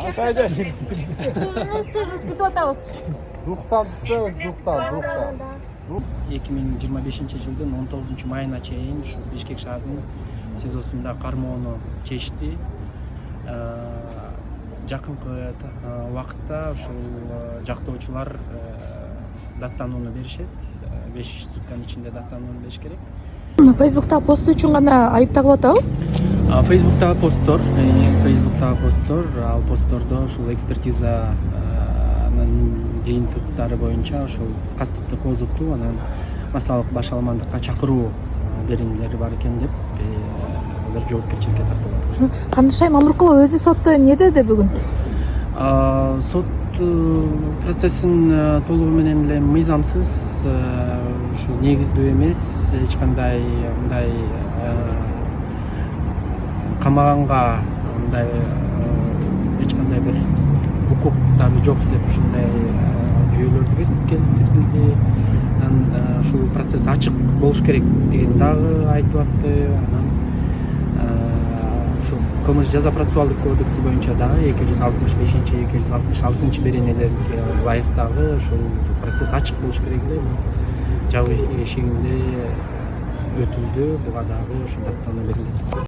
Ашайды. Сууңуз күтүп атабыз. Дуктан түшпөбүз, дуктан. 2025-жылдын 19 майына чейин ушу Бишкек шаарынын СИЗОсунда кармоону чечти. Жакынкы убакытта ушул жактоочулар даттанууну беришет. 5 сутканын ичинде даттанууну бериш керек. Фейсбуктагы пост үчүн гана айып тагылып атабы? Фейсбуктагы посттор, ал посттордо ушул экспертизанын жыйынтыктары боюнча ушул кастыктык озуттуу анан массалык баш алмандыкка чакыруу беренелери бар экен деп азыр жоопкерчиликке тартылат. Кандышай Мамыркулов өзү сотто эмне деди бүгүн? Сот процессин толугу менен эле мыйзамсыз, ушу негиздүү эмес, эч кандай мындай камаганга мындай эч кандай бир укуктары жок деп ушундай жүйөлөрдү келтирди. Анан ушул процесс ачык болуш керек деген дагы айтып атты. Анан ушул кылмыш жаза процессуалдык кодекси боюнча дагы 265-266 беренелерге ылайык дагы ушул процесс ачык болуш керек эле. Жабык эшигинде өтүлдү, буга дагы ушул даттануу берилет.